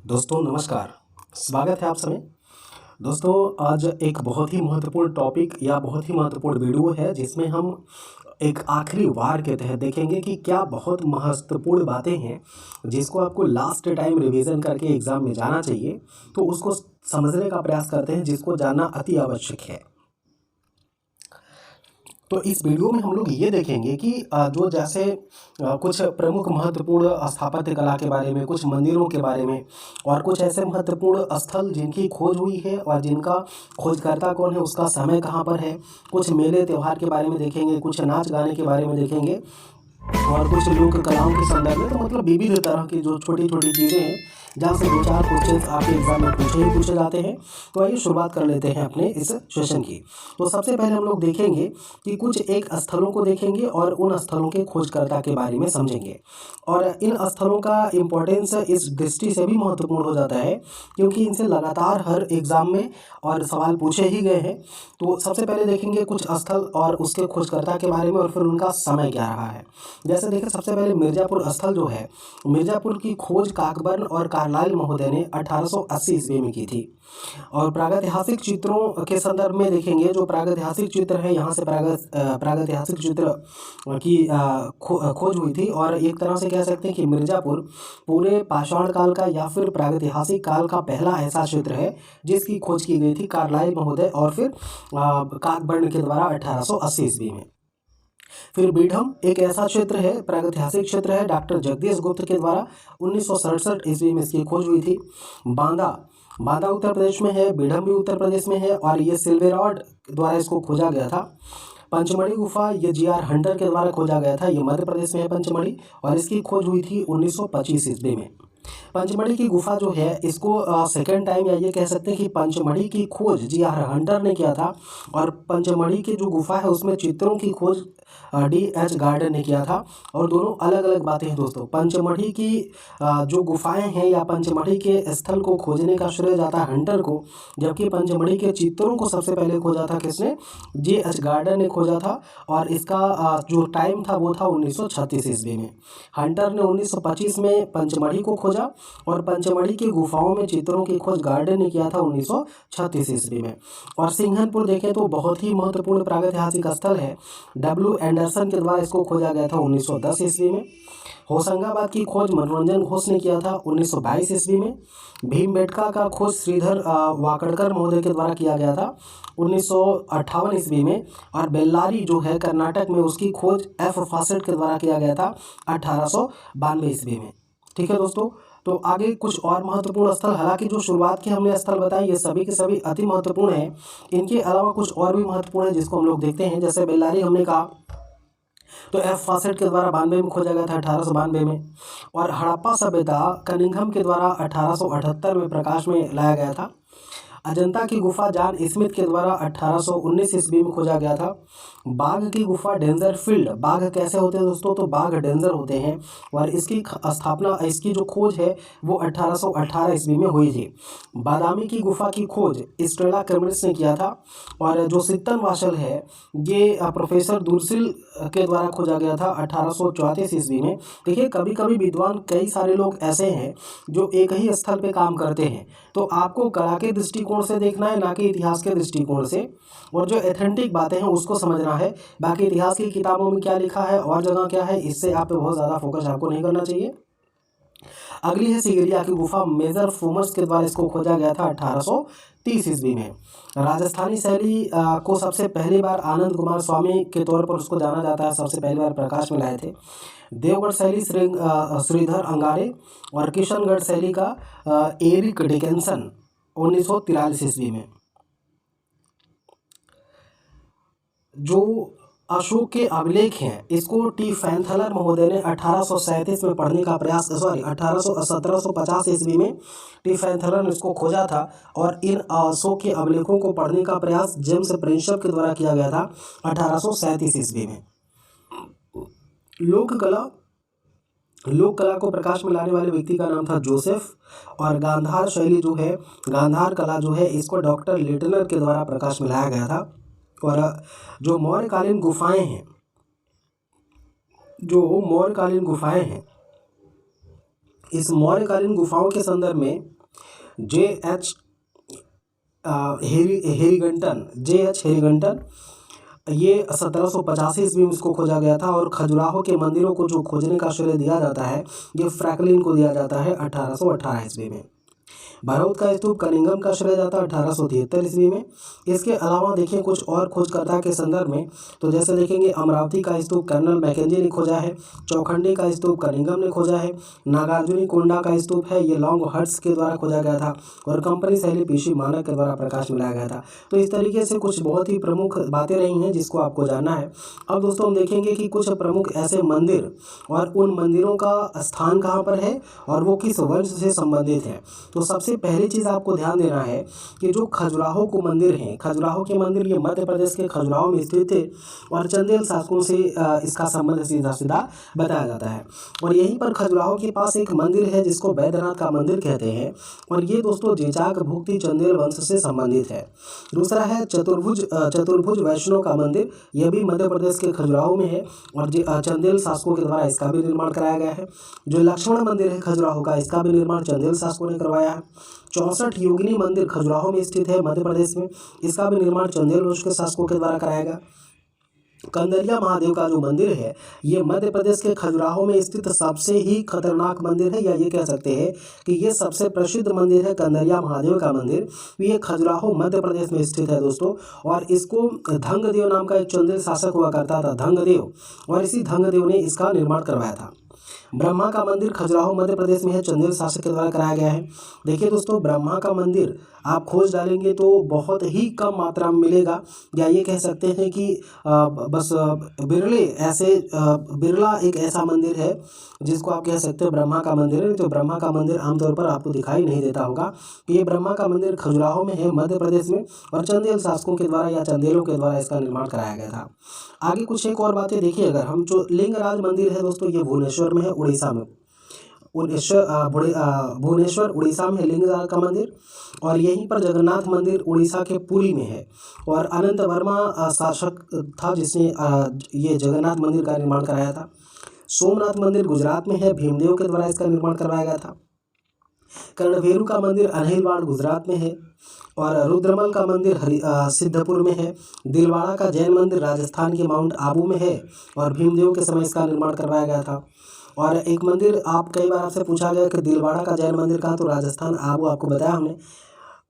दोस्तों नमस्कार। स्वागत है आप सभी। दोस्तों आज एक बहुत ही महत्वपूर्ण टॉपिक या बहुत ही महत्वपूर्ण वीडियो है जिसमें हम एक आखिरी वार के तहत देखेंगे कि क्या बहुत महत्वपूर्ण बातें हैं जिसको आपको लास्ट टाइम रिवीजन करके एग्ज़ाम में जाना चाहिए, तो उसको समझने का प्रयास करते हैं जिसको जानना अति आवश्यक है। तो इस वीडियो में हम लोग ये देखेंगे कि जो जैसे कुछ प्रमुख महत्वपूर्ण स्थापत्य कला के बारे में, कुछ मंदिरों के बारे में और कुछ ऐसे महत्वपूर्ण स्थल जिनकी खोज हुई है और जिनका खोजकर्ता कौन है, उसका समय कहाँ पर है। कुछ मेले त्यौहार के बारे में देखेंगे, कुछ नाच गाने के बारे में देखेंगे और कुछ लोक कलाओं के संदर्भ में। तो मतलब विविध तरह की जो छोटी छोटी चीज़ें हैं जहाँ से दो चार क्वेश्चन आपके एग्जाम में पूछे जाते हैं। तो आइए शुरुआत कर लेते हैं अपने इस सेशन की। तो सबसे पहले हम लोग देखेंगे कि कुछ एक स्थलों को देखेंगे और उन स्थलों के खोजकर्ता के बारे में समझेंगे। और इन स्थलों का इम्पोर्टेंस इस दृष्टि से भी महत्वपूर्ण हो जाता है क्योंकि इनसे लगातार हर एग्ज़ाम में और सवाल पूछे ही गए हैं। तो सबसे पहले देखेंगे कुछ स्थल और उसके खोजकर्ता के बारे में और फिर उनका समय क्या रहा है। जैसे देखें सबसे पहले मिर्ज़ापुर स्थल जो है, मिर्ज़ापुर की खोज काकबर्न और कार्लाइल महोदय ने 1880 ईस्वी में की थी। और प्रागैतिहासिक चित्रों के संदर्भ में देखेंगे, जो प्रागैतिहासिक चित्र है यहाँ से प्रागैतिहासिक चित्र की खोज हुई थी। और एक तरह से कह सकते हैं कि मिर्ज़ापुर पूरे पाषाण काल का या फिर प्रागैतिहासिक काल का पहला ऐसा क्षेत्र है जिसकी खोज की गई थी कार्लाइल महोदय और फिर काकबर्न के द्वारा 1880 ईस्वी में। फिर बीडम एक ऐसा क्षेत्र है, प्रागैतिहासिक क्षेत्र है, डॉक्टर जगदीश गुप्त के द्वारा 1967 ईस्वी में इसकी खोज हुई थी। बांदा बांदा उत्तर प्रदेश में है, बीडम भी उत्तर प्रदेश में है और ये सिल्वेरॉड द्वारा इसको खोजा गया था। पंचमढ़ी गुफा ये जी.आर. हंटर के द्वारा खोजा गया था, ये मध्य प्रदेश में है पंचमढ़ी, और इसकी खोज हुई थी 1925 ईस्वी में। पंचमढ़ी की गुफा जो है इसको सेकेंड टाइम या ये कह सकते हैं कि पंचमढ़ी की खोज जी.आर. हंटर ने किया था। और पंचमढ़ी की जो गुफा है उसमें चित्रों की खोज D.H. गार्डन ने किया था। और दोनों अलग अलग बातें हैं दोस्तों। पंचमढ़ी की जो गुफाएं हैं या पंचमढ़ी के स्थल को खोजने का श्रेय जाता है हंटर को, जबकि पंचमढ़ी के चित्रों को सबसे पहले खोजा था किसने? J.H. गार्डन ने खोजा था। और इसका जो टाइम था वो था 1936 ईस्वी में। हंटर ने 1925 में पंचमढ़ी को खोजा और पंचमढ़ी की गुफाओं में चित्रों की खोज गार्डन ने किया था 1936 ईस्वी में। और सिंघनपुर देखें तो बहुत ही महत्वपूर्ण प्रागैतिहासिक स्थल है, W. एंडरसन के द्वारा इसको खोजा गया था 1910 ईस्वी में। होशंगाबाद की खोज मनोरंजन घोष ने किया था 1922 ईस्वी में। भीमबेटका का खोज श्रीधर वाकड़कर महोदय के द्वारा किया गया था 1958 ईस्वी में। और बेल्लारी जो है कर्नाटक में, उसकी खोज F. फॉसेट के द्वारा किया गया था 1892 ईस्वी में। ठीक है दोस्तों। तो आगे कुछ और महत्वपूर्ण स्थल, हालांकि जो शुरुआत के हमने स्थल बताए ये सभी के सभी अति महत्वपूर्ण हैं। इनके अलावा कुछ और भी महत्वपूर्ण है जिसको हम लोग देखते हैं। जैसे बेल्लारी हमने कहा तो F. फॉसेट के द्वारा 92 में खोजा गया था 1892 में। और हड़प्पा सभ्यता कनिंघम के द्वारा 1878 में प्रकाश में लाया गया था। अजंता की गुफा जॉन स्मिथ के द्वारा 1819 ईस्वी में खोजा गया था। बाघ की गुफा डेंजर फील्ड, बाघ कैसे होते हैं दोस्तों? तो बाघ डेंजर होते हैं। और इसकी स्थापना, इसकी जो खोज है वो 1818 ईस्वी में हुई थी। बादामी की गुफा की खोज स्टेला क्रेमरिस ने किया था। और जो सित्तन वाशल है ये प्रोफेसर दुर्सिल के द्वारा खोजा गया था 1834 ईस्वी में। देखिए कभी कभी विद्वान कई सारे लोग ऐसे हैं जो एक ही स्थल पे काम करते हैं, तो आपको कला के दृष्टिकोण से देखना है ना कि इतिहास के दृष्टिकोण से। और जो एथेंटिक बातें हैं उसको समझना है। बाकी इतिहास की किताबों में क्या लिखा है और जगह क्या है, इससे आप पे बहुत ज़्यादा फोकस आपको नहीं करना चाहिए। अगली है सिगरिया की गुफा, मेजर फोमस के द्वारा इसको खोजा गया था 1830 ईस्वी में। राजस्थानी शैली को सबसे पहली बार आनंद कुमार स्वामी के तौर पर उसको जाना जाता है, सबसे पहली बार प्रकाश में लाए थे। देवगढ़ शैली श्रीधर अंगारे और किशनगढ़ शैली का एरिक डिकेंसन 1943 ईस्वी में। जो अशोक के अभिलेख हैं इसको टी फैंथलर महोदय ने 1837 में पढ़ने का प्रयास, 1750 ईस्वी में टी फैंथलर ने इसको खोजा था। और इन अशोक के अभिलेखों को पढ़ने का प्रयास जेम्स प्रिंसप के द्वारा किया गया था 1837 ईस्वी में। लोक कला को प्रकाश में लाने वाले व्यक्ति का नाम था जोसेफ। और गांधार शैली जो है, गांधार कला जो है, इसको डॉक्टर लिटनर के द्वारा प्रकाश में लाया गया था। और जो मौर्यकालीन गुफाएं हैं, इस मौर्यकालीन गुफाओं के संदर्भ में J.H. हेरीगंटन ये 1785 ईस्वी में इसको खोजा गया था। और खजुराहो के मंदिरों को जो खोजने का श्रेय दिया जाता है ये फ्रैंकलिन को दिया जाता है 1818 ईस्वी में। भरौत का स्तूप कनिंघम का श्रेय जाता है 1873 ईस्वी में। इसके अलावा देखिए कुछ और खोजकर्ता के संदर्भ में, तो जैसे देखेंगे अमरावती का स्तूप कर्नल मैकेंजी ने खोजा है, चौखंडी का स्तूप कनिंघम ने खोजा है, नागार्जुनी कोंडा का स्तूप है ये लॉन्ग हट्स के द्वारा खोजा गया था, और कंपनी शैली पीसी मानक के द्वारा प्रकाश में लाया गया था। तो इस तरीके से कुछ बहुत ही प्रमुख बातें रही हैं जिसको आपको जानना है। अब दोस्तों हम देखेंगे कि कुछ प्रमुख ऐसे मंदिर और उन मंदिरों का स्थान कहाँ पर है और वो किस वंश से संबंधित है। तो सबसे पहली चीज़ आपको ध्यान देना है कि जो खजुराहो को मंदिर हैं, खजुराहो के मंदिर ये मध्य प्रदेश के खजुराहो में स्थित थे और चंदेल शासकों से इसका संबंध सीधा सीधा बताया जाता है। और यहीं पर खजुराहो के पास एक मंदिर है जिसको वैद्यनाथ का मंदिर कहते हैं, और ये दोस्तों जेचाक भुक्ति चंदेल वंश से संबंधित है। दूसरा है चतुर्भुज वैष्णव का मंदिर, यह भी मध्य प्रदेश के खजुराहो में है और चंदेल शासकों के द्वारा इसका भी निर्माण कराया गया है। जो लक्ष्मण मंदिर है खजुराहो का, इसका भी निर्माण चंदेल शासकों ने करवाया है। 64 योगिनी मंदिर खजुराहो में स्थित है मध्य प्रदेश में, इसका भी निर्माण चंदेल वंश के शासकों के द्वारा कराया गया। कंदरिया महादेव का जो मंदिर है ये मध्य प्रदेश के खजुराहो में स्थित सबसे ही खतरनाक मंदिर है, या ये कह सकते हैं कि ये सबसे प्रसिद्ध मंदिर है कंदरिया महादेव का मंदिर। ये खजुराहो मध्य प्रदेश में स्थित है दोस्तों, और इसको धंगदेव नाम का एक चंदेल शासक हुआ करता था, धंगदेव, और इसी धंगदेव ने इसका निर्माण करवाया था। ब्रह्मा का मंदिर खजुराहो मध्य प्रदेश में है, चंदेल शासक के द्वारा कराया गया है। देखिए दोस्तों ब्रह्मा का मंदिर आप खोज डालेंगे तो बहुत ही कम मात्रा में मिलेगा, या ये कह सकते हैं कि बस बिरला एक ऐसा मंदिर है जिसको आप कह सकते हैं ब्रह्मा का मंदिर है। तो ब्रह्मा का मंदिर आमतौर पर आपको दिखाई नहीं देता होगा। ये ब्रह्मा का मंदिर खजुराहो में है मध्य प्रदेश में, और चंदेल शासकों के द्वारा या चंदेलों के द्वारा इसका निर्माण कराया गया था। आगे कुछ एक और बातें देखिए, अगर हम जो लिंगराज मंदिर है दोस्तों ये भुवनेश्वर में है, उड़ीसा में। भुवनेश्वर उड़ीसा में है लिंगराज का मंदिर, और यहीं पर जगन्नाथ मंदिर उड़ीसा के पुरी में है। और अनंत वर्मा शासक था जिसने ये जगन्नाथ मंदिर का निर्माण कराया था। सोमनाथ मंदिर गुजरात में है, भीमदेव के द्वारा इसका निर्माण करवाया गया था। कर्णभेरू का मंदिर अनहिलवाड़ गुजरात में है, और रुद्रमल का मंदिर सिद्धपुर में है। दिलवाड़ा का जैन मंदिर राजस्थान के माउंट आबू में है, और भीमदेव के समय इसका निर्माण करवाया गया था। और एक मंदिर आप कई बार आपसे पूछा गया कि दिलवाड़ा का जैन मंदिर कहाँ, तो राजस्थान आबू आपको बताया हमने।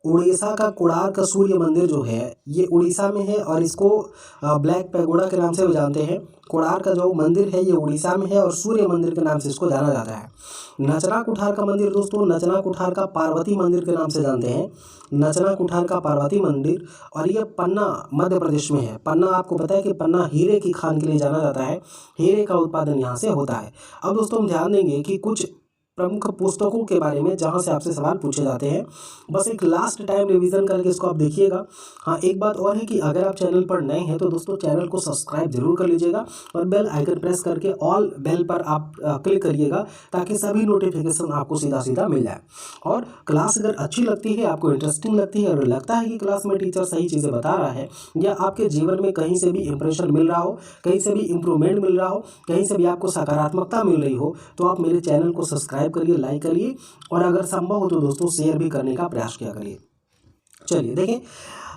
उड़ीसा का कोणार्क सूर्य मंदिर जो है ये उड़ीसा में है, और इसको ब्लैक पैगोडा के नाम से भी जानते हैं। कोणार्क का जो मंदिर है ये उड़ीसा में है, और सूर्य मंदिर के नाम से इसको जाना जाता है। नचना कुठार का मंदिर दोस्तों, नचना कुठार का पार्वती मंदिर के नाम से जानते हैं, नचना कुठार का पार्वती मंदिर, और ये पन्ना मध्य प्रदेश में है। पन्ना आपको पता है कि पन्ना हीरे की खान के लिए जाना जाता है, हीरे का उत्पादन यहाँ से होता है। अब दोस्तों हम ध्यान देंगे कि कुछ प्रमुख पुस्तकों के बारे में जहां से आपसे सवाल पूछे जाते हैं, बस एक लास्ट टाइम रिवीजन करके इसको आप देखिएगा। हाँ एक बात और है कि अगर आप चैनल पर नए हैं तो दोस्तों चैनल को सब्सक्राइब जरूर कर लीजिएगा, और बेल आइकन प्रेस करके ऑल बेल पर आप क्लिक करिएगा, ताकि सभी नोटिफिकेशन आपको सीधा सीधा मिल जाए। और क्लास अगर अच्छी लगती है, आपको इंटरेस्टिंग लगती है, और लगता है कि क्लास में टीचर सही चीज़ें बता रहा है, या आपके जीवन में कहीं से भी इंप्रेशन मिल रहा हो, कहीं से भी इम्प्रूवमेंट मिल रहा हो, कहीं से भी आपको सकारात्मकता मिल रही हो, तो आप मेरे चैनल को सब्सक्राइब करिए, लाइक करिए, और अगर संभव हो तो दोस्तों शेयर भी करने का प्रयास किया करिए। चलिए देखें,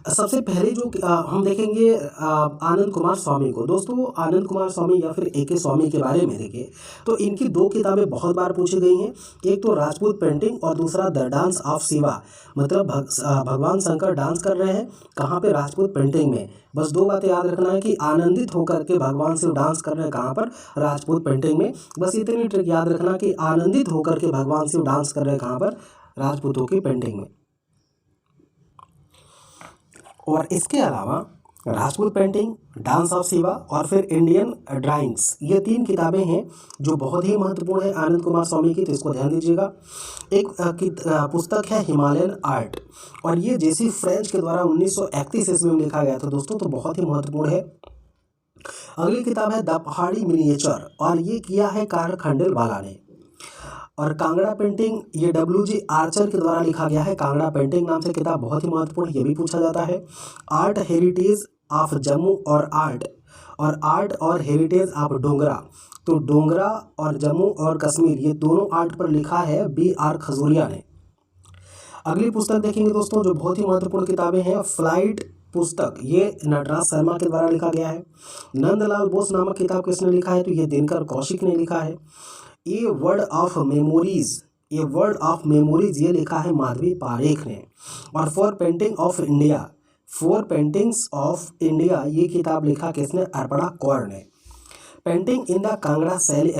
सबसे पहले जो हम देखेंगे आनंद कुमार स्वामी को। दोस्तों आनंद कुमार स्वामी या फिर ए के स्वामी के बारे में देखें तो इनकी दो किताबें बहुत बार पूछी गई हैं। एक तो राजपूत पेंटिंग और दूसरा द डांस ऑफ शिवा, मतलब भगवान शंकर डांस कर रहे हैं कहाँ पे, राजपूत पेंटिंग में। बस दो बातें याद रखना है कि आनंदित होकर के भगवान शिव डांस कर रहे हैं कहाँ पर, राजपूत पेंटिंग में। बस इतनी ट्रिक याद रखना कि आनंदित होकर के भगवान शिव डांस कर रहे हैं कहाँ पर, राजपूतों की पेंटिंग में। और इसके अलावा Rajput painting, dance of Shiva और फिर इंडियन ड्राइंग्स, ये तीन किताबें हैं जो बहुत ही महत्वपूर्ण है आनंद कुमार स्वामी की, तो इसको ध्यान दीजिएगा। एक पुस्तक है हिमालयन आर्ट, और ये जेसी फ्रेंच के द्वारा 1931 ईस्वी में लिखा गया था दोस्तों, तो बहुत ही महत्वपूर्ण है। अगली किताब है द पहाड़ी मिनिएचर, और ये किया है कार्ल खंडेलवाला ने। और कांगड़ा पेंटिंग ये WG आर्चर के द्वारा लिखा गया है, कांगड़ा पेंटिंग नाम से किताब बहुत ही महत्वपूर्ण, ये भी पूछा जाता है। आर्ट हेरिटेज ऑफ जम्मू और आर्ट और हेरिटेज ऑफ डोगरा, तो डोगरा और जम्मू और कश्मीर ये दोनों आर्ट पर लिखा है B.R. खजूरिया ने। अगली पुस्तक देखेंगे दोस्तों जो बहुत ही महत्वपूर्ण किताबें हैं। फ्लाइट पुस्तक ये नटराज शर्मा के द्वारा लिखा गया है। नंदलाल बोस नामक किताब किसने लिखा है, तो ये दिनकर कौशिक ने लिखा है। A word of memories, a word of memories ये लिखा है माधवी पारेख ने। और four painting of India, four paintings of India ये किताब लिखा किसने, अर्पणा कौर ने। पेंटिंग इन द कांगड़ा शैली,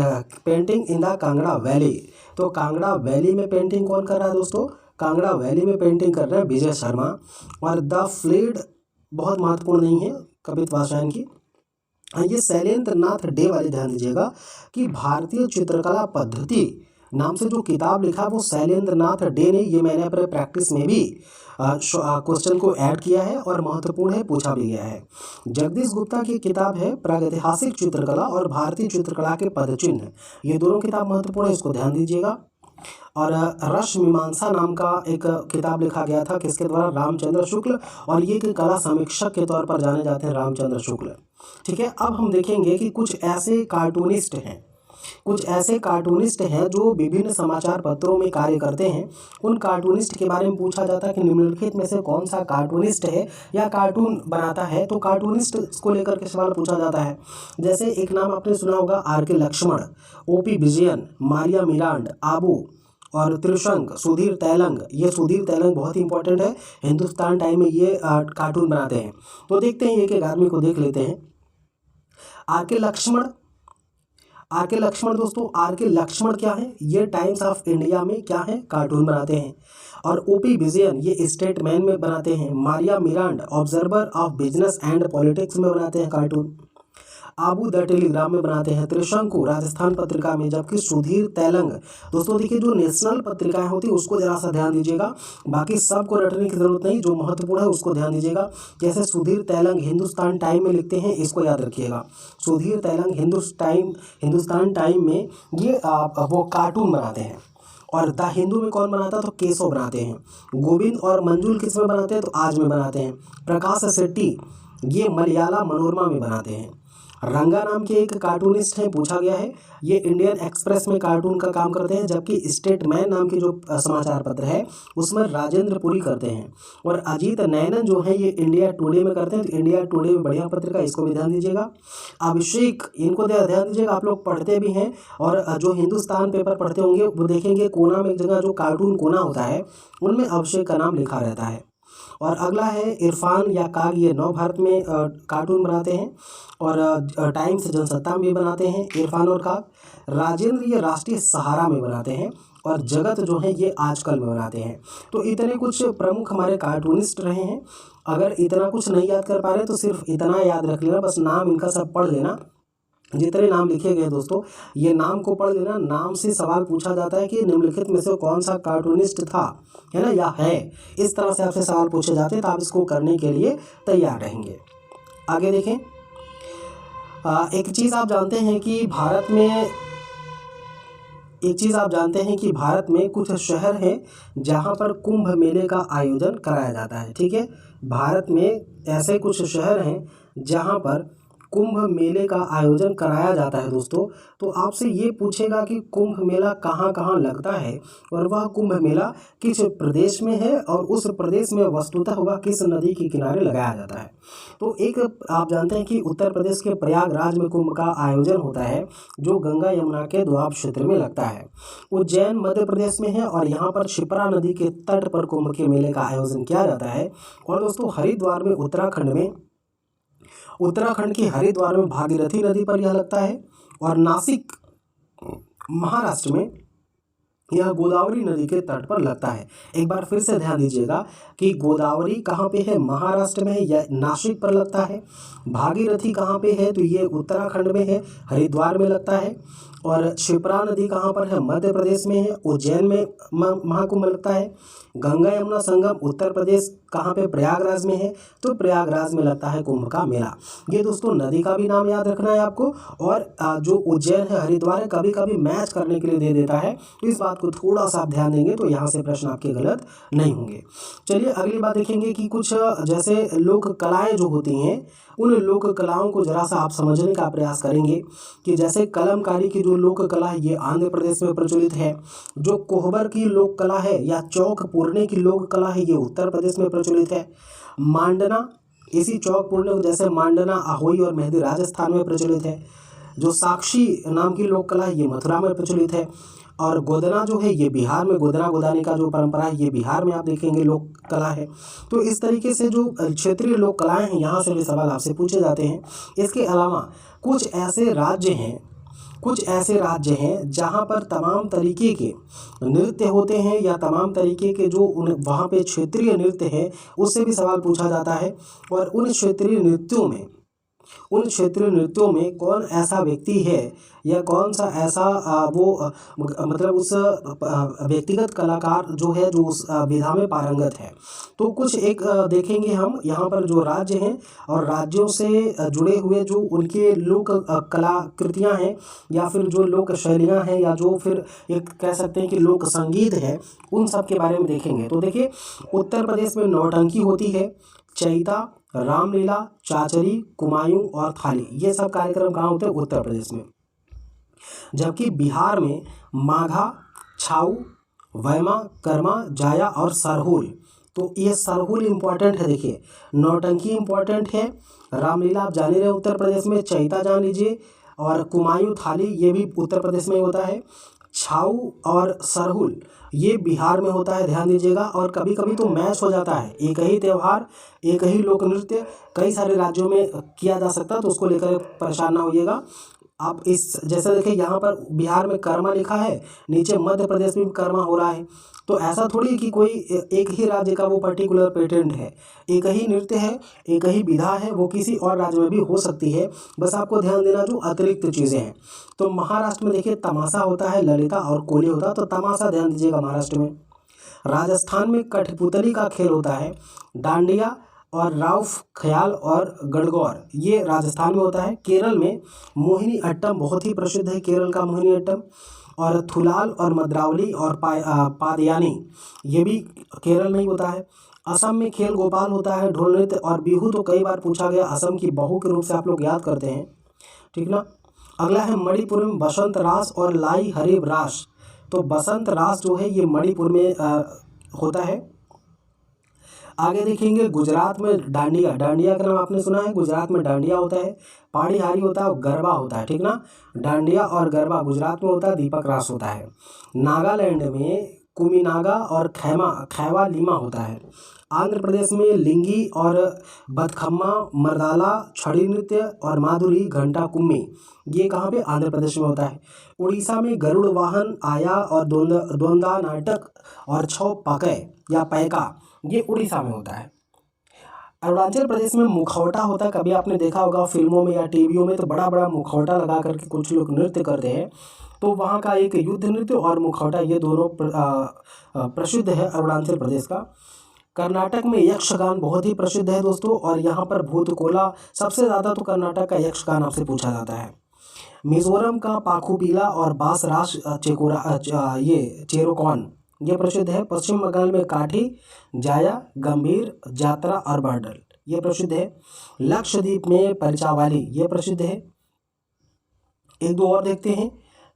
painting in the Kangra valley, तो कांगड़ा वैली में पेंटिंग कौन कर रहा है दोस्तों, कांगड़ा वैली में पेंटिंग कर रहे हैं विजय शर्मा। और द फ्लेड बहुत महत्वपूर्ण नहीं है, कविता वात्स्यायन की। ये शैलेंद्र नाथ डे वाले ध्यान दीजिएगा कि भारतीय चित्रकला पद्धति नाम से जो किताब लिखा वो शैलेंद्र नाथ डे ने, ये मैंने अपने प्रैक्टिस में भी क्वेश्चन को ऐड किया है और महत्वपूर्ण है, पूछा भी गया है। जगदीश गुप्ता की किताब है प्रागैतिहासिक चित्रकला और भारतीय चित्रकला के पदचिन्ह, ये दोनों किताब महत्वपूर्ण है, इसको ध्यान दीजिएगा। और रस मीमांसा नाम का एक किताब लिखा गया था किसके द्वारा, रामचंद्र शुक्ल, और ये एक कला समीक्षक के तौर पर जाने जाते हैं रामचंद्र शुक्ल। ठीक है, अब हम देखेंगे कि कुछ ऐसे कार्टूनिस्ट हैं, कुछ ऐसे कार्टूनिस्ट हैं जो विभिन्न समाचार पत्रों में कार्य करते हैं। उन कार्टूनिस्ट के बारे में पूछा जाता है कि निम्नलिखित में से कौन सा कार्टूनिस्ट है या कार्टून बनाता है, तो कार्टूनिस्ट को लेकर के सवाल पूछा जाता है। जैसे एक नाम आपने सुना होगा R.K. लक्ष्मण, O.P. विजयन, मारिया मिरांड, आबू और त्रिशंक, सुधीर तैलंग। ये सुधीर तैलंग बहुत ही इंपॉर्टेंट है, हिंदुस्तान टाइम में ये कार्टून बनाते हैं। तो देखते हैं, एक एक आदमी को देख लेते हैं। R.K. लक्ष्मण, R.K. लक्ष्मण दोस्तों, R.K. लक्ष्मण क्या है, ये टाइम्स ऑफ इंडिया में क्या है, कार्टून बनाते हैं। और O.P. विजयन ये स्टेटमैन में बनाते हैं। Maria Miranda Observer of Business and Politics में बनाते हैं कार्टून। आबू द टेलीग्राम में बनाते हैं। त्रिशंकु राजस्थान पत्रिका में, जबकि सुधीर तैलंग दोस्तों देखिए जो नेशनल पत्रिकाएं होती है उसको जरा सा ध्यान दीजिएगा, बाकी सबको रटने की जरूरत नहीं, जो महत्वपूर्ण है उसको ध्यान दीजिएगा। जैसे सुधीर तैलंग हिंदुस्तान टाइम में लिखते हैं, इसको याद रखिएगा। सुधीर तैलंग हिंदुस्तान टाइम में ये वो कार्टून बनाते हैं। और द हिंदू में कौन बनाता है, तो केशव बनाते हैं। गोविंद और मंजुल किस में बनाते हैं, तो आज में बनाते हैं। प्रकाश शेट्टी ये मलयाला मनोरमा में बनाते हैं। रंगा नाम के एक कार्टूनिस्ट हैं, पूछा गया है, ये इंडियन एक्सप्रेस में कार्टून का काम करते हैं, जबकि स्टेटमैन नाम की जो समाचार पत्र है उसमें राजेंद्र पुरी करते हैं। और अजीत नैनन जो है ये इंडिया टुडे में करते हैं, तो इंडिया टुडे में बढ़िया पत्रिका, इसको भी ध्यान दीजिएगा। अभिषेक, इनको ध्यान दीजिएगा, आप लोग पढ़ते भी हैं और जो हिंदुस्तान पेपर पढ़ते होंगे वो देखेंगे कोना में एक जगह जो कार्टून कोना होता है उनमें अभिषेक का नाम लिखा रहता है। और अगला है इरफान या काग, ये नव भारत में कार्टून बनाते हैं और टाइम्स जनसत्ता में भी बनाते हैं इरफान और काग। राजेंद्र ये राष्ट्रीय सहारा में बनाते हैं और जगत जो है ये आजकल में बनाते हैं। तो इतने कुछ प्रमुख हमारे कार्टूनिस्ट रहे हैं। अगर इतना कुछ नहीं याद कर पा रहे तो सिर्फ इतना याद रख लेना, बस नाम इनका सब पढ़ लेना, जितने नाम लिखे गए दोस्तों ये नाम को पढ़ लेना। नाम से सवाल पूछा जाता है कि निम्नलिखित में से कौन सा कार्टूनिस्ट था, है ना, या है, इस तरह से आपसे सवाल पूछे जाते हैं, तो आप इसको करने के लिए तैयार रहेंगे। आगे देखें, एक चीज़ आप जानते हैं कि भारत में कुछ शहर हैं जहां पर कुंभ मेले का आयोजन कराया जाता है। ठीक है, भारत में ऐसे कुछ शहर हैं जहां पर कुंभ मेले का आयोजन कराया जाता है दोस्तों। तो आपसे ये पूछेगा कि कुंभ मेला कहाँ कहाँ लगता है और वह कुंभ मेला किस प्रदेश में है और उस प्रदेश में वस्तुतः वह किस नदी के किनारे लगाया जाता है। तो एक आप जानते हैं कि उत्तर प्रदेश के प्रयागराज में कुंभ का आयोजन होता है जो गंगा यमुना के दोआब क्षेत्र में लगता है। उज्जैन मध्य प्रदेश में है और यहाँ पर क्षिप्रा नदी के तट पर कुंभ के मेले का आयोजन किया जाता है। और दोस्तों हरिद्वार में उत्तराखंड की हरिद्वार में भागीरथी नदी पर यह लगता है। और नासिक महाराष्ट्र में यह गोदावरी नदी के तट पर लगता है। एक बार फिर से ध्यान दीजिएगा कि गोदावरी कहाँ पे है, महाराष्ट्र में है, यह नासिक पर लगता है। भागीरथी कहाँ पे है, तो ये उत्तराखंड में है, हरिद्वार में लगता है। और क्षिप्रा नदी कहाँ पर है, मध्य प्रदेश में है, उज्जैन में महाकुंभ लगता है। गंगा यमुना संगम उत्तर प्रदेश कहाँ पे, प्रयागराज में है, तो प्रयागराज में लगता है कुंभ का मेला। ये दोस्तों नदी का भी नाम याद रखना है आपको। और जो उज्जैन है, हरिद्वार है, कभी कभी मैच करने के लिए दे देता है, तो इस बात को थोड़ा सा आप ध्यान देंगे तो यहाँ से प्रश्न आपके गलत नहीं होंगे। चलिए अगली बात देखेंगे कि कुछ जैसे लोक कलाएँ जो होती हैं, उन लोक कलाओं को ज़रा सा आप समझने का प्रयास करेंगे कि जैसे कलमकारी की जो लोक कला है ये आंध्र प्रदेश में प्रचलित है। जो कोहबर की लोक कला है या चौक पूरने की लोक कला है ये उत्तर प्रदेश में प्रचलित है। मांडना, इसी चौक पूरने को जैसे मांडना, आहोई और मेहंदी राजस्थान में प्रचलित है। जो साक्षी नाम की लोक कला है ये मथुरा में प्रचलित है। और गोदना जो है ये बिहार में, गोदना गोदानी का जो परंपरा है ये बिहार में आप देखेंगे लोक कला है। तो इस तरीके से जो क्षेत्रीय लोक कलाएँ हैं यहाँ से भी सवाल आपसे पूछे जाते हैं। इसके अलावा कुछ ऐसे राज्य हैं जहाँ पर तमाम तरीके के नृत्य होते हैं या तमाम तरीके के जो वहाँ पे क्षेत्रीय नृत्य है उससे भी सवाल पूछा जाता है। और उन क्षेत्रीय नृत्यों में कौन ऐसा व्यक्ति है या कौन सा ऐसा मतलब उस व्यक्तिगत कलाकार जो है जो उस विधा में पारंगत है। तो कुछ एक देखेंगे हम यहाँ पर जो राज्य हैं और राज्यों से जुड़े हुए जो उनके लोक कलाकृतियाँ हैं या फिर जो लोक शैलियाँ हैं या जो फिर एक कह सकते हैं कि लोक संगीत है, उन सब के बारे में देखेंगे। तो देखिए उत्तर प्रदेश में नौटंकी होती है, चैता, रामलीला, चाचरी, कुमायूं और थाली, ये सब कार्यक्रम कहाँ होते हैं? उत्तर प्रदेश में। जबकि बिहार में माघा, छाऊ, वैमा, कर्मा, जाया और सरहुल। तो ये सरहुल इम्पॉर्टेंट है। देखिए नौटंकी इम्पॉर्टेंट है, रामलीला आप जान ही रहे उत्तर प्रदेश में, चैता जान लीजिए, और कुमायूं थाली ये भी उत्तर प्रदेश में होता है। छाऊ और सरहुल ये बिहार में होता है, ध्यान दीजिएगा। और कभी कभी तो मैच हो जाता है, एक ही त्यौहार एक ही लोक नृत्य कई सारे राज्यों में किया जा सकता है, तो उसको लेकर परेशान ना होइएगा आप। इस जैसे देखिए यहाँ पर बिहार में कर्मा लिखा है, नीचे मध्य प्रदेश में भी कर्मा हो रहा है। तो ऐसा थोड़ी कि कोई एक ही राज्य का वो पर्टिकुलर पेटेंट है, एक ही नृत्य है, एक ही विधा है, वो किसी और राज्य में भी हो सकती है। बस आपको ध्यान देना जो अतिरिक्त चीज़ें हैं। तो महाराष्ट्र में देखिए तमाशा होता है, ललिता और कोली होता है, तो तमाशा ध्यान दीजिएगा महाराष्ट्र में। राजस्थान में कठपुतली का खेल होता है, डांडिया और राउफ ख्याल और गणगौर ये राजस्थान में होता है। केरल में मोहिनी अट्टम बहुत ही प्रसिद्ध है, केरल का मोहिनी अट्टम। और थुलाल और मद्रावली और पादयानी ये भी केरल में ही होता है। असम में खेल गोपाल होता है, ढोल नृत्य और बिहू तो कई बार पूछा गया, असम की बहू के रूप से आप लोग याद करते हैं, ठीक ना। अगला है मणिपुर में बसंत रास और लाई हरीब रास। तो बसंत रास जो है ये मणिपुर में होता है। आगे देखेंगे गुजरात में डांडिया, डांडिया का नाम आपने सुना है, गुजरात में डांडिया होता है। पाड़ीहारी होता है और गरबा होता है, ठीक ना। डांडिया और गरबा गुजरात में होता है, दीपक रास होता है। नागालैंड में कुमीनागा और खैवा लीमा होता है। आंध्र प्रदेश में लिंगी और बथखम्मा, मर्दाला, छड़ी नृत्य और माधुरी घंटा कुम्मी ये कहाँ पे? आंध्र प्रदेश में होता है। उड़ीसा में गरुड़ वाहन, आया और द्वंद्वा नाटक और छौ पकै या पैका ये उड़ीसा में होता है। अरुणाचल प्रदेश में मुखौटा होता है, कभी आपने देखा होगा फिल्मों में या टीवियों में, तो बड़ा बड़ा मुखौटा लगा करके कुछ लोग नृत्य करते हैं। तो वहाँ का एक युद्ध नृत्य और मुखौटा ये दोनों प्रसिद्ध है अरुणाचल प्रदेश का। कर्नाटक में यक्षगान बहुत ही प्रसिद्ध है दोस्तों, और यहाँ पर भूतकोला सबसे ज़्यादा तो कर्नाटक का यक्षगान आपसे पूछा जाता है। मिजोरम का पाखुपीला और बांसरास ये चेरोकॉन ये प्रसिद्ध है। पश्चिम बंगाल में काठी, जाया, गंभीर, जात्रा और बर्डल ये प्रसिद्ध है। लक्षद्वीप में परिचावाली ये प्रसिद्ध है। एक दो और देखते हैं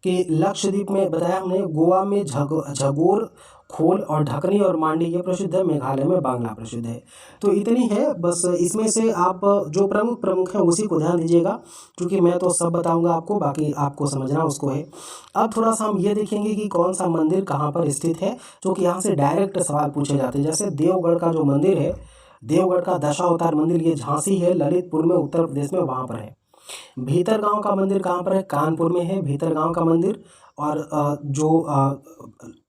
कि लक्षद्वीप में बताया हमने, गोवा में झगोर, खोल और ढकनी और मांडी ये प्रसिद्ध है। मेघालय में बांग्ला प्रसिद्ध है। तो इतनी है बस, इसमें से आप जो प्रमुख है उसी को ध्यान दीजिएगा, क्योंकि मैं तो सब बताऊंगा आपको, बाकी आपको समझना उसको है। अब थोड़ा सा हम ये देखेंगे कि कौन सा मंदिर कहाँ पर स्थित है, जो कि यहाँ से डायरेक्ट सवाल पूछे जाते हैं। जैसे देवगढ़ का जो मंदिर है, देवगढ़ का दशावतार मंदिर ये झांसी है, ललितपुर में, उत्तर प्रदेश में, वहाँ पर है। भीतरगांव का मंदिर कहाँ पर है? कानपुर में है भीतरगांव का मंदिर। और जो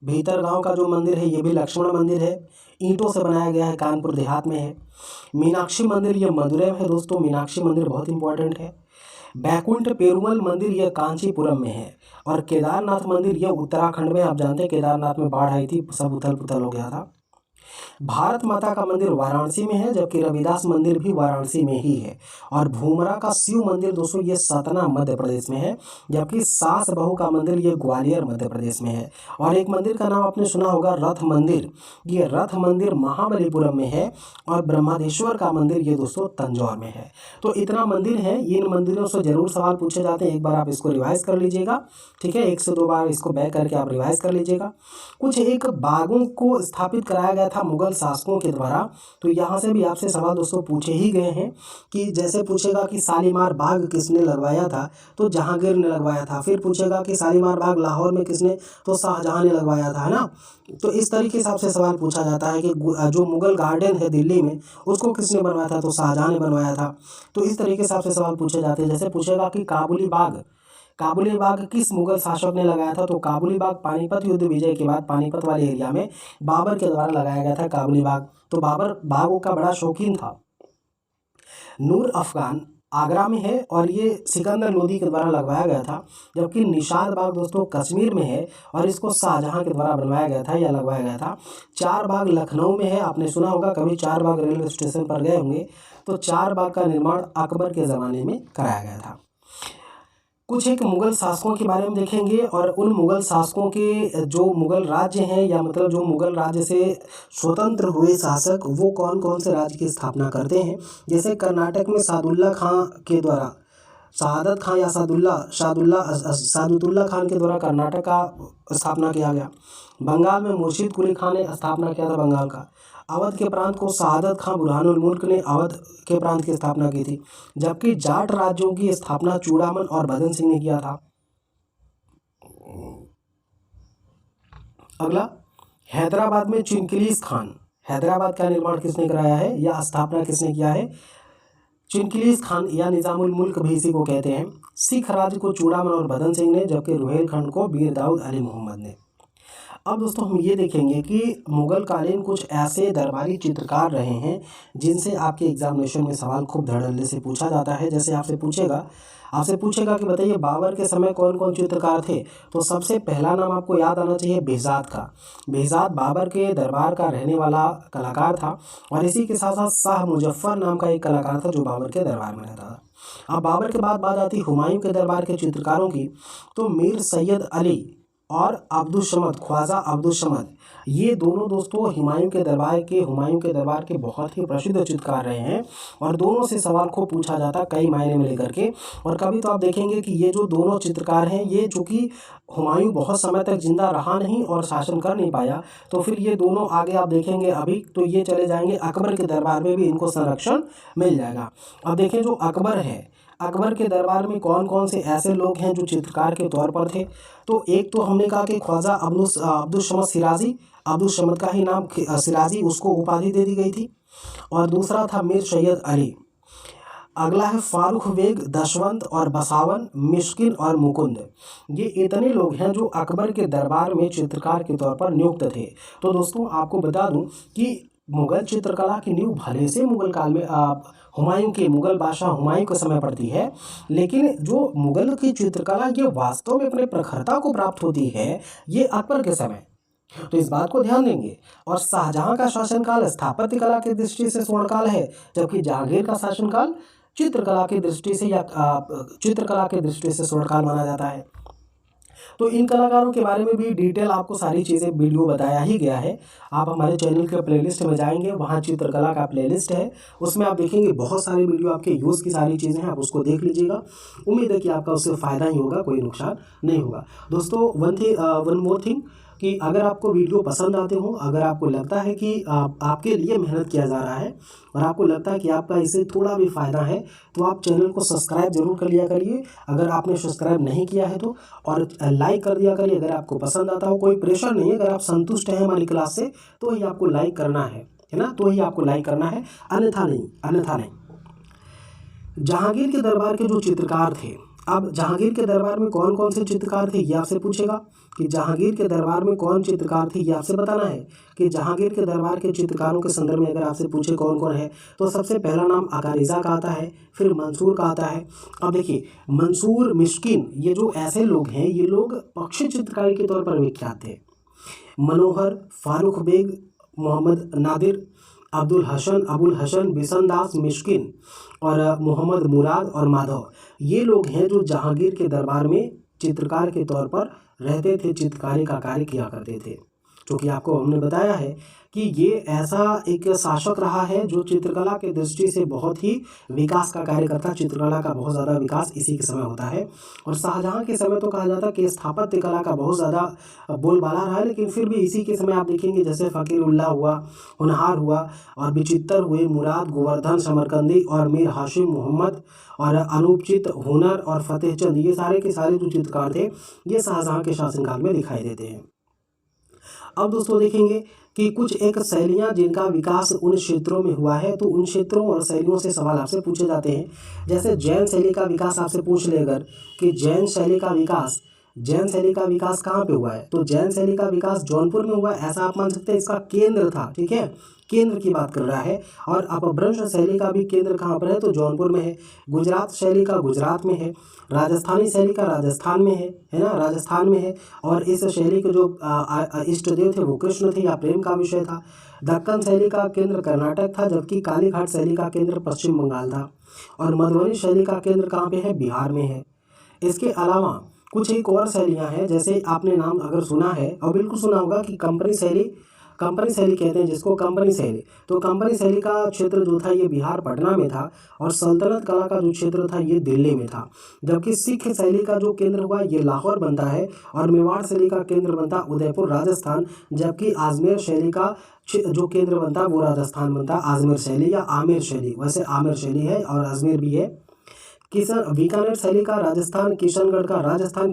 भीतरगांव का जो मंदिर है ये भी लक्ष्मण मंदिर है, ईंटों से बनाया गया है, कानपुर देहात में है। मीनाक्षी मंदिर ये मदुरै में है दोस्तों, मीनाक्षी मंदिर बहुत इंपॉर्टेंट है। बैकुंठ पेरुमल मंदिर ये कांचीपुरम में है। और केदारनाथ मंदिर ये उत्तराखंड में, आप जानते हैं केदारनाथ में बाढ़ आई थी, सब उथल पुथल हो गया था। भारत माता का मंदिर वाराणसी में है, जबकि रविदास मंदिर भी वाराणसी में ही है। और भूमरा का शिव मंदिर दोस्तों ये सतना मध्य प्रदेश में है, जबकि सास बहू का मंदिर ये ग्वालियर मध्य प्रदेश में है। और एक मंदिर का नाम आपने सुना होगा रथ मंदिर, ये रथ मंदिर महाबलीपुरम में है। और ब्रह्मादेश्वर का मंदिर ये दोस्तों तंजौर में है। तो इतना मंदिर है, इन मंदिरों से जरूर सवाल पूछे जाते हैं। एक बार आप इसको रिवाइज कर लीजिएगा, ठीक है, 1 से 2 बार इसको बैक करके आप रिवाइज कर लीजिएगा। कुछ एक बागों को स्थापित कराया गया था मुगल शासकों के द्वारा। तो यहाँ से भी आपसे सवाल दोस्तों पूछे ही गए हैं कि जैसे पूछेगा कि शालीमार बाग किसने लगवाया था, तो जहांगीर ने लगवाया था। फिर पूछेगा कि शालीमार बाग लाहौर में किसने, तो शाहजहां ने लगवाया था, है ना। तो इस तरीके से आपसे सवाल पूछा जाता है कि जो मुगल गार्डन है दिल्ली में उसको किसने बनवाया था, तो शाहजहां ने बनवाया था। तो इस तरीके से आपसे सवाल पूछे जाते हैं। जैसे पूछेगा कि काबुली बाग किस मुगल शासक ने लगाया था, तो काबुली बाग पानीपत युद्ध विजय के बाद पानीपत वाले एरिया में बाबर के द्वारा लगाया गया था काबुली बाग। तो बाबर बागों का बड़ा शौकीन था। नूर अफगान आगरा में है और ये सिकंदर लोदी के द्वारा लगवाया गया था। जबकि निशाद बाग दोस्तों कश्मीर में है और इसको शाहजहां के द्वारा बनवाया गया था या लगवाया गया था। चार बाग लखनऊ में है, आपने सुना होगा कभी, चार बाग रेलवे स्टेशन पर गए होंगे। तो चार बाग का निर्माण अकबर के ज़माने में कराया गया था। कुछ एक मुगल शासकों के बारे में देखेंगे और उन मुगल शासकों के जो मुगल राज्य हैं, या मतलब जो मुगल राज्य से स्वतंत्र हुए शासक, वो कौन कौन से राज्य की स्थापना करते हैं। जैसे कर्नाटक में सादुल्ला खां के द्वारा, शहादत खां या सादुतुल्ला खान के द्वारा कर्नाटक का स्थापना किया गया। बंगाल में मुर्शिद कुली खान ने स्थापना किया था बंगाल का। अवध के प्रांत को शहादत खां बुरहानुल मुल्क ने अवध के प्रांत की स्थापना की थी। जबकि जाट राज्यों की स्थापना चूड़ामन और भदन सिंह ने किया था। अगला, हैदराबाद में चिनकिलीस खान, हैदराबाद का निर्माण किसने कराया है या स्थापना किसने किया है, चिनकिलीस खान या निजामुल मुल्क भी इसी को कहते हैं। सिख राज्य को चूड़ामन और भदन सिंह ने, जबकि रुहेलखंड को मीर दाऊद अली मोहम्मद ने। अब दोस्तों हम ये देखेंगे कि मुगल कालीन कुछ ऐसे दरबारी चित्रकार रहे हैं जिनसे आपके एग्जामिनेशन में सवाल खूब धड़ल्ले से पूछा जाता है। जैसे आपसे पूछेगा कि बताइए बाबर के समय कौन कौन चित्रकार थे, तो सबसे पहला नाम आपको याद आना चाहिए बेहज़ाद का। बेहज़ाद बाबर के दरबार का रहने वाला कलाकार था। और इसी के साथ साथ शाह मुजफ्फर नाम का एक कलाकार था जो बाबर के दरबार में रहता था। अब बाबर के बाद बात आती हुमायूं के दरबार के चित्रकारों की, तो मीर सैयद अली और ख्वाजा अब्दुल समद, ये दोनों दोस्तों हुमायूं के दरबार के बहुत ही प्रसिद्ध चित्रकार रहे हैं। और दोनों से सवाल को पूछा जाता कई मायने में लेकर के। और कभी तो आप देखेंगे कि ये जो दोनों चित्रकार हैं, ये चूँकि हुमायूं बहुत समय तक जिंदा रहा नहीं और शासन कर नहीं पाया, तो फिर ये दोनों आगे आप देखेंगे अभी तो ये चले जाएंगे अकबर के दरबार में भी इनको संरक्षण मिल जाएगा। अब देखें जो अकबर है, अकबर के दरबार में कौन कौन से ऐसे लोग हैं जो चित्रकार के तौर पर थे। तो एक तो हमने कहा कि ख्वाजा अब्दुल समद सिराजी, अब्दुल समद का ही नाम सिराजी, उसको उपाधि दे दी गई थी। और दूसरा था मीर सैयद अली। अगला है फारूक बेग, दशवंत और बसावन, मिश्किन और मुकुंद। ये इतने लोग हैं जो अकबर के दरबार में चित्रकार के तौर पर नियुक्त थे। तो दोस्तों आपको बता दूं कि मुगल चित्रकला की नींव भले से मुगल काल में मुगल बादशाह हुमायूं के समय पड़ती है, लेकिन जो मुगल की चित्रकला ये वास्तव में अपने प्रखरता को प्राप्त होती है ये अकबर के समय। तो इस बात को ध्यान देंगे। और शाहजहां का शासनकाल स्थापत्य कला की दृष्टि से स्वर्णकाल है, जबकि जहांगीर का शासनकाल चित्रकला की दृष्टि से स्वर्णकाल माना जाता है। तो इन कलाकारों के बारे में भी डिटेल आपको सारी चीज़ें वीडियो बताया ही गया है। आप हमारे चैनल के प्लेलिस्ट में जाएंगे, वहाँ चित्रकला का प्लेलिस्ट है, उसमें आप देखेंगे बहुत सारे वीडियो आपके यूज़ की सारी चीज़ें हैं, आप उसको देख लीजिएगा। उम्मीद है कि आपका उससे फ़ायदा ही होगा, कोई नुकसान नहीं होगा। दोस्तों वन मोर थिंग कि अगर आपको वीडियो पसंद आते हो, अगर आपको लगता है कि आपके लिए मेहनत किया जा रहा है और आपको लगता है कि आपका इससे थोड़ा भी फ़ायदा है, तो आप चैनल को सब्सक्राइब जरूर कर लिया करिए अगर आपने सब्सक्राइब नहीं किया है तो, और लाइक कर दिया करिए अगर आपको पसंद आता हो। कोई प्रेशर नहीं है, अगर आप संतुष्ट हैं हमारी क्लास से तो ही आपको लाइक करना है ना, तो ही आपको लाइक करना है, अन्यथा नहीं। जहांगीर के दरबार के जो चित्रकार थे, अब जहांगीर के दरबार में कौन कौन से चित्रकार थे ये आपसे पूछेगा कि जहांगीर के दरबार में कौन चित्रकार थे, ये आपसे बताना है कि जहांगीर के दरबार के चित्रकारों के संदर्भ में अगर आपसे पूछे कौन कौन है, तो सबसे पहला नाम अकारिजा का आता है, फिर मंसूर का आता है। अब देखिए मंसूर, मिश्किन, ये जो ऐसे लोग हैं, ये लोग पक्षी चित्रकारी के तौर पर विख्यात थे। मनोहर, फारूक बेग, मोहम्मद नादिर, अबुल हसन, बिशन दास मिस्किन और मोहम्मद मुराद और माधव, ये लोग हैं जो जहांगीर के दरबार में चित्रकार के तौर पर रहते थे, चित्रकारी का कार्य किया करते थे। क्योंकि आपको हमने बताया है कि ये ऐसा एक शासक रहा है जो चित्रकला के दृष्टि से बहुत ही विकास का कार्य करता है। चित्रकला का बहुत ज़्यादा विकास इसी के समय होता है। और शाहजहाँ के समय तो कहा जाता है कि स्थापत्य कला का बहुत ज़्यादा बोलबाला रहा है, लेकिन फिर भी इसी के समय आप देखेंगे जैसे फ़कीरुल्लाह हुआ, होनहार हुआ और विचित्र हुए, मुराद, गोवर्धन, समरकंदी और मीर हाशिम मोहम्मद और अनूपचित, हुनर और फतेह चंद, ये सारे के सारे जो चित्रकार थे ये शाहजहाँ के शासनकाल में दिखाई देते हैं। अब दोस्तों देखेंगे कि कुछ एक शैलियाँ जिनका विकास उन क्षेत्रों में हुआ है, तो उन क्षेत्रों और शैलियों से सवाल आपसे पूछे जाते हैं। जैसे जैन शैली का विकास आपसे पूछ ले अगर कि जैन शैली का विकास कहाँ पे हुआ है, तो जैन शैली का विकास जौनपुर में हुआ है, ऐसा आप मान सकते हैं। इसका केंद्र था, ठीक है, केंद्र की बात कर रहा है। और अपभ्रंश शैली का भी केंद्र कहाँ पर है, तो जौनपुर में है। गुजरात शैली का गुजरात में है। राजस्थानी शैली का राजस्थान में है ना, राजस्थान में है। और इस शैली के जो इष्ट देव थे वो कृष्ण थे या प्रेम का विषय था। दक्कन शैली का केंद्र कर्नाटक था, जबकि कालीघाट शैली का केंद्र पश्चिम बंगाल था। और मधुबनी शैली का केंद्र कहाँ पे है, बिहार में है। इसके अलावा कुछ एक और शैलियाँ हैं, जैसे आपने नाम अगर सुना है और बिल्कुल सुना होगा कि कंपनी शैली कहते हैं जिसको, कंपनी शैली। तो कंपनी शैली का क्षेत्र जो था ये बिहार पटना में था, और सल्तनत कला का जो क्षेत्र था ये दिल्ली में था। जबकि सिख शैली का जो केंद्र हुआ ये लाहौर बनता है, और मेवाड़ शैली का केंद्र बनता उदयपुर राजस्थान, जबकि आजमेर शैली का जो केंद्र बनता वो राजस्थान बनता, आजमेर शैली या आमेर शैली। वैसे आमेर शैली है और अजमेर भी है। बीकानेर शैली का राजस्थान,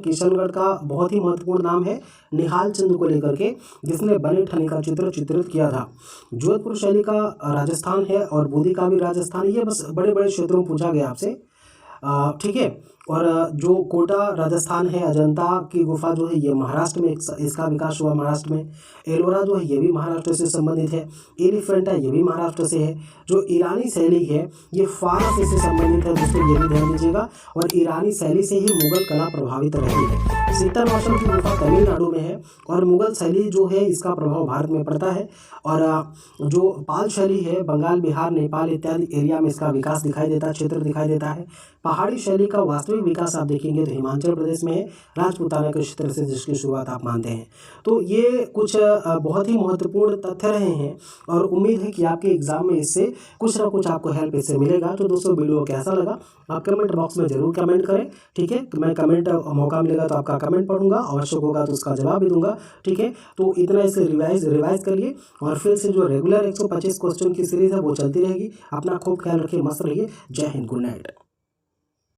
किशनगढ़ का बहुत ही महत्वपूर्ण नाम है निहाल चंद को लेकर के, जिसने बने ठने का चित्र चित्रित किया था। जोधपुर शैली का राजस्थान है, और बूंदी का भी राजस्थान। ये बस बड़े बड़े क्षेत्रों में पूछा गया आपसे, ठीक है। और जो कोटा राजस्थान है, अजंता की गुफा जो है ये महाराष्ट्र में, इसका विकास हुआ महाराष्ट्र में। एलोरा जो है ये भी महाराष्ट्र से संबंधित है। एलिफेंटा ये भी महाराष्ट्र से है। जो ईरानी शैली है ये फारस से संबंधित है दोस्तों, ये भी ध्यान दीजिएगा। और ईरानी शैली से ही मुगल कला प्रभावित रही है। सीतामाशल की गुफा तमिलनाडु में है, और मुगल शैली जो है इसका प्रभाव भारत में पड़ता है। और जो पाल शैली है बंगाल, बिहार, नेपाल इत्यादि एरिया में इसका विकास दिखाई देता है, क्षेत्र दिखाई देता है। पहाड़ी शैली का वास्तविक विकास आप देखेंगे तो हिमाचल प्रदेश में है, राजपूताना के क्षेत्र से, जिसकी शुरुआत आप मानते हैं। तो ये कुछ बहुत ही महत्वपूर्ण तथ्य रहे हैं, और उम्मीद है कि आपके एग्जाम में इससे कुछ ना कुछ आपको हेल्प इससे मिलेगा। तो दोस्तों वीडियो कैसा लगा आप कमेंट बॉक्स में जरूर कमेंट करें, ठीक है। मैं कमेंट मौका मिलेगा तो आपका कमेंट पढ़ूंगा, आवश्यक होगा तो उसका जवाब भी दूंगा, ठीक है। तो इतना इसे रिवाइज करिए, और फिर से जो रेगुलर 125 क्वेश्चन की सीरीज है वो चलती रहेगी। अपना खूब ख्याल रखिए, मस्त रहिए। जय हिंद, गुड नाइट।